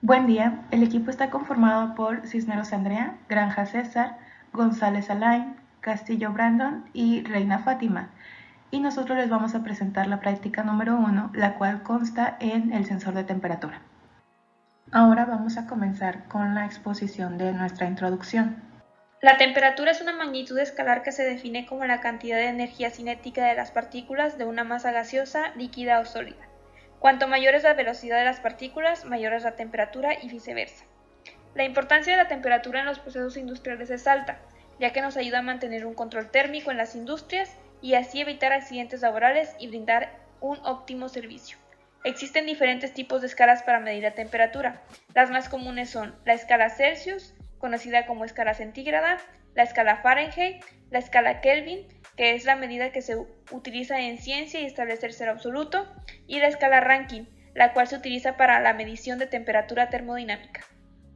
Buen día, el equipo está conformado por Cisneros Andrea, Granja César, González Alain, Castillo Brandon y Reina Fátima. Y nosotros les vamos a presentar la práctica número 1, la cual consta en el sensor de temperatura. Ahora vamos a comenzar con la exposición de nuestra introducción. La temperatura es una magnitud escalar que se define como la cantidad de energía cinética de las partículas de una masa gaseosa, líquida o sólida. Cuanto mayor es la velocidad de las partículas, mayor es la temperatura y viceversa. La importancia de la temperatura en los procesos industriales es alta, ya que nos ayuda a mantener un control térmico en las industrias y así evitar accidentes laborales y brindar un óptimo servicio. Existen diferentes tipos de escalas para medir la temperatura. Las más comunes son la escala Celsius, conocida como escala centígrada, la escala Fahrenheit, la escala Kelvin, que es la medida que se utiliza en ciencia y establecer cero absoluto, y la escala Rankine, la cual se utiliza para la medición de temperatura termodinámica.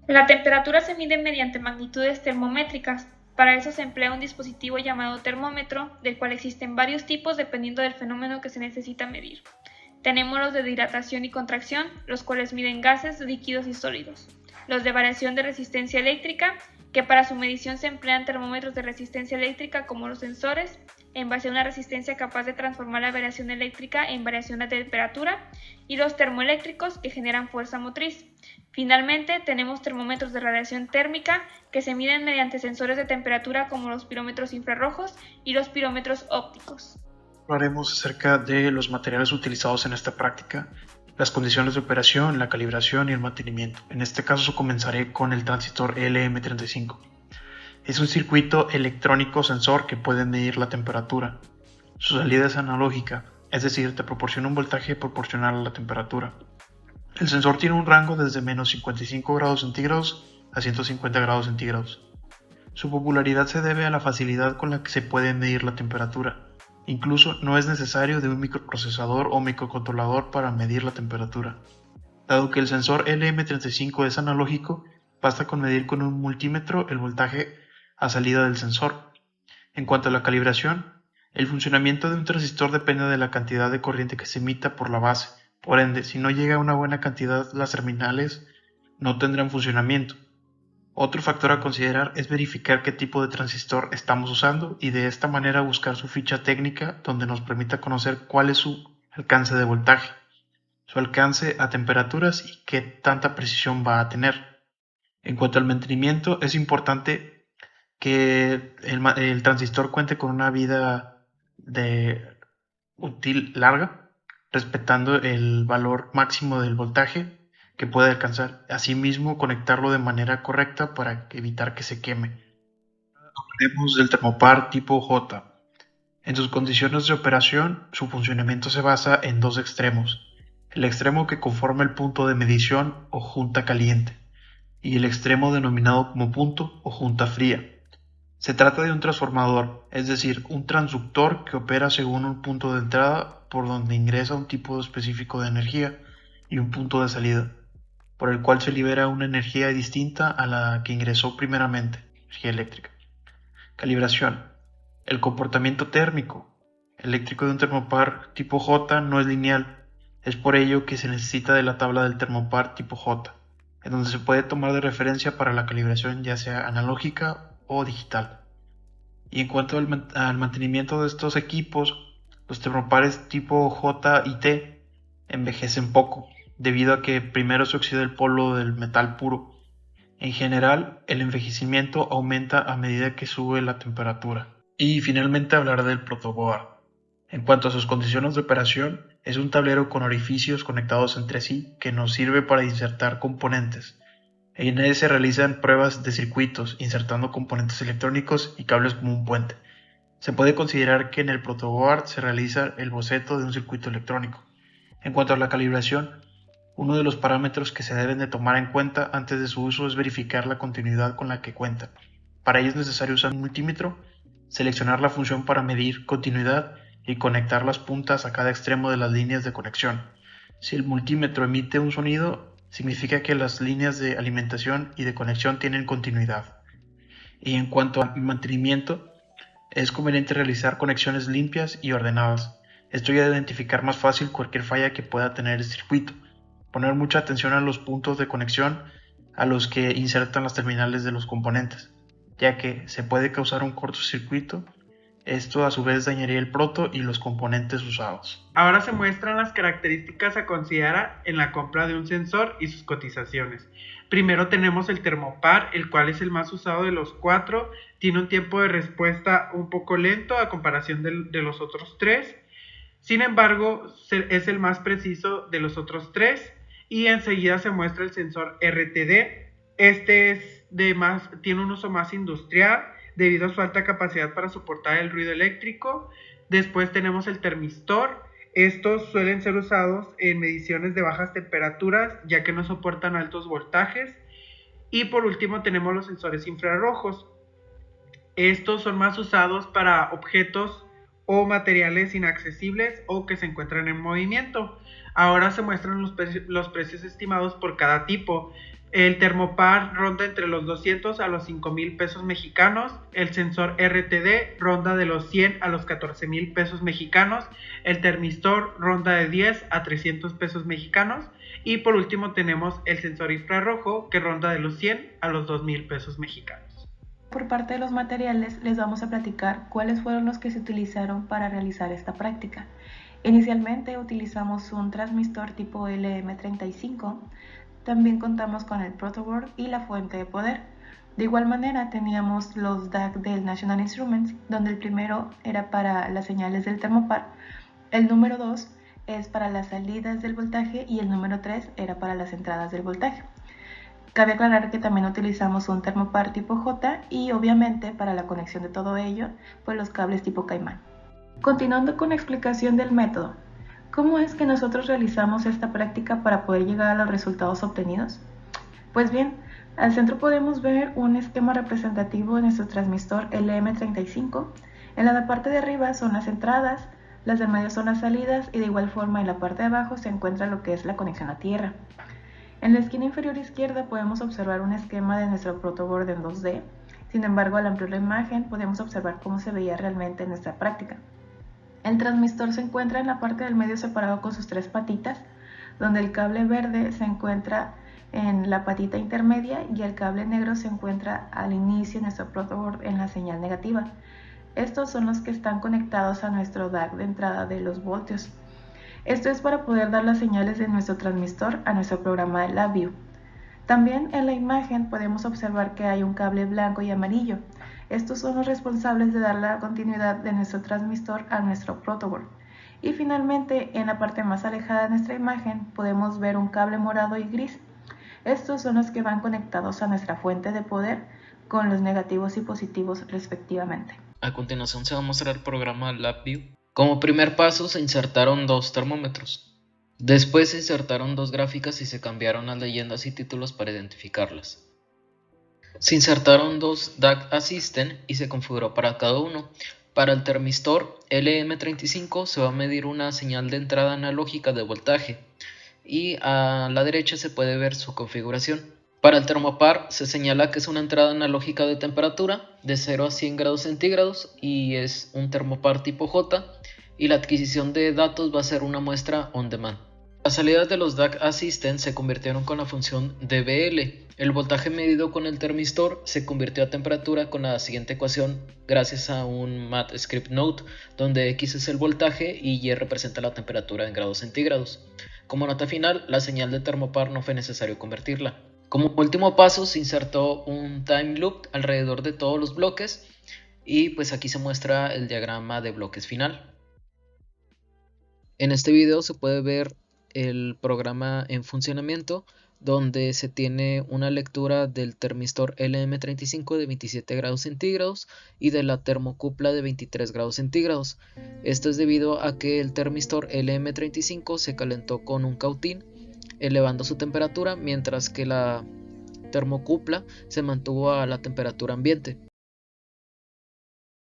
La temperatura se mide mediante magnitudes termométricas. Para eso se emplea un dispositivo llamado termómetro, del cual existen varios tipos dependiendo del fenómeno que se necesita medir. Tenemos los de dilatación y contracción, los cuales miden gases, líquidos y sólidos. Los de variación de resistencia eléctrica, que para su medición se emplean termómetros de resistencia eléctrica como los sensores, en base a una resistencia capaz de transformar la variación eléctrica en variación de temperatura, y los termoeléctricos, que generan fuerza motriz. Finalmente, tenemos termómetros de radiación térmica, que se miden mediante sensores de temperatura como los pirómetros infrarrojos y los pirómetros ópticos. Hablaremos acerca de los materiales utilizados en esta práctica, las condiciones de operación, la calibración y el mantenimiento. En este caso comenzaré con el transistor LM35. Es un circuito electrónico sensor que puede medir la temperatura. Su salida es analógica, es decir, te proporciona un voltaje proporcional a la temperatura. El sensor tiene un rango desde menos 55 grados centígrados a 150 grados centígrados. Su popularidad se debe a la facilidad con la que se puede medir la temperatura. Incluso no es necesario de un microprocesador o microcontrolador para medir la temperatura. Dado que el sensor LM35 es analógico, basta con medir con un multímetro el voltaje a salida del sensor. En cuanto a la calibración, el funcionamiento de un transistor depende de la cantidad de corriente que se emita por la base. Por ende, si no llega a una buena cantidad, las terminales no tendrán funcionamiento. Otro factor a considerar es verificar qué tipo de transistor estamos usando y de esta manera buscar su ficha técnica donde nos permita conocer cuál es su alcance de voltaje, su alcance a temperaturas y qué tanta precisión va a tener. En cuanto al mantenimiento, es importante que el transistor cuente con una vida útil larga, respetando el valor máximo del voltaje que puede alcanzar. Asimismo, conectarlo de manera correcta para evitar que se queme. Hablaremos del termopar tipo J. En sus condiciones de operación, su funcionamiento se basa en dos extremos: el extremo que conforma el punto de medición o junta caliente, y el extremo denominado como punto o junta fría. Se trata de un transformador, es decir, un transductor que opera según un punto de entrada por donde ingresa un tipo específico de energía y un punto de salida, por el cual se libera una energía distinta a la que ingresó primeramente, energía eléctrica. Calibración. El comportamiento térmico eléctrico de un termopar tipo J no es lineal, es por ello que se necesita de la tabla del termopar tipo J, en donde se puede tomar de referencia para la calibración ya sea analógica o digital. Y en cuanto al mantenimiento de estos equipos, los termopares tipo J y T envejecen poco, debido a que primero se oxida el polvo del metal puro. En general, el envejecimiento aumenta a medida que sube la temperatura. Y finalmente hablar del protoboard. En cuanto a sus condiciones de operación, es un tablero con orificios conectados entre sí que nos sirve para insertar componentes. En él se realizan pruebas de circuitos, insertando componentes electrónicos y cables como un puente. Se puede considerar que en el protoboard se realiza el boceto de un circuito electrónico. En cuanto a la calibración, uno de los parámetros que se deben de tomar en cuenta antes de su uso es verificar la continuidad con la que cuenta. Para ello es necesario usar un multímetro, seleccionar la función para medir continuidad y conectar las puntas a cada extremo de las líneas de conexión. Si el multímetro emite un sonido, significa que las líneas de alimentación y de conexión tienen continuidad. Y en cuanto al mantenimiento, es conveniente realizar conexiones limpias y ordenadas. Esto ayuda a identificar más fácil cualquier falla que pueda tener el circuito. Poner mucha atención a los puntos de conexión a los que insertan las terminales de los componentes, ya que se puede causar un cortocircuito. Esto a su vez dañaría el proto y los componentes usados. Ahora se muestran las características a considerar en la compra de un sensor y sus cotizaciones. Primero tenemos el termopar, el cual es el más usado de los 4. Tiene un tiempo de respuesta un poco lento a comparación de los otros 3. Sin embargo, es el más preciso de los otros 3. Y enseguida se muestra el sensor RTD. Este tiene un uso más industrial debido a su alta capacidad para soportar el ruido eléctrico. Después tenemos el termistor. Estos suelen ser usados en mediciones de bajas temperaturas, ya que no soportan altos voltajes. Y por último tenemos los sensores infrarrojos. Estos son más usados para objetos o materiales inaccesibles o que se encuentran en movimiento. Ahora se muestran los precios estimados por cada tipo. El termopar ronda entre los 200 a los 5,000 pesos mexicanos. El sensor RTD ronda de los 100 a los 14,000 pesos mexicanos. El termistor ronda de 10 a 300 pesos mexicanos. Y por último tenemos el sensor infrarrojo que ronda de los 100 a los 2,000 pesos mexicanos. Por parte de los materiales les vamos a platicar cuáles fueron los que se utilizaron para realizar esta práctica. Inicialmente utilizamos un transmistor tipo LM35, también contamos con el protoboard y la fuente de poder. De igual manera teníamos los DAC del National Instruments, donde el primero era para las señales del termopar, el número 2 es para las salidas del voltaje y el número 3 era para las entradas del voltaje. Cabe aclarar que también utilizamos un termopar tipo J y obviamente para la conexión de todo ello, pues los cables tipo Caimán. Continuando con la explicación del método, ¿cómo es que nosotros realizamos esta práctica para poder llegar a los resultados obtenidos? Pues bien, al centro podemos ver un esquema representativo de nuestro transmistor LM35. En la parte de arriba son las entradas, las del medio son las salidas y de igual forma en la parte de abajo se encuentra lo que es la conexión a tierra. En la esquina inferior izquierda podemos observar un esquema de nuestro protoboard en 2D. Sin embargo, al ampliar la imagen podemos observar cómo se veía realmente en nuestra práctica. El transmistor se encuentra en la parte del medio separado con sus 3 patitas, donde el cable verde se encuentra en la patita intermedia y el cable negro se encuentra al inicio de nuestro protoboard en la señal negativa. Estos son los que están conectados a nuestro DAC de entrada de los voltios. Esto es para poder dar las señales de nuestro transmistor a nuestro programa de LabVIEW. También en la imagen podemos observar que hay un cable blanco y amarillo. Estos son los responsables de dar la continuidad de nuestro transmistor a nuestro protoboard. Y finalmente, en la parte más alejada de nuestra imagen, podemos ver un cable morado y gris. Estos son los que van conectados a nuestra fuente de poder con los negativos y positivos respectivamente. A continuación se va a mostrar el programa LabVIEW. Como primer paso se insertaron 2 termómetros. Después se insertaron 2 gráficas y se cambiaron las leyendas y títulos para identificarlas. Se insertaron 2 DAC Assistant y se configuró para cada uno. Para el termistor LM35 se va a medir una señal de entrada analógica de voltaje y a la derecha se puede ver su configuración. Para el termopar se señala que es una entrada analógica de temperatura de 0 a 100 grados centígrados y es un termopar tipo J, y la adquisición de datos va a ser una muestra on demand. Las salidas de los DAC Assistant se convirtieron con la función dBL. El voltaje medido con el termistor se convirtió a temperatura con la siguiente ecuación gracias a un math script node, donde X es el voltaje y Y representa la temperatura en grados centígrados. Como nota final, la señal de termopar no fue necesario convertirla. Como último paso se insertó un time loop alrededor de todos los bloques y pues aquí se muestra el diagrama de bloques final. En este video se puede ver el programa en funcionamiento, donde se tiene una lectura del termistor LM35 de 27 grados centígrados y de la termocupla de 23 grados centígrados. Esto es debido a que el termistor LM35 se calentó con un cautín, elevando su temperatura, mientras que la termocupla se mantuvo a la temperatura ambiente.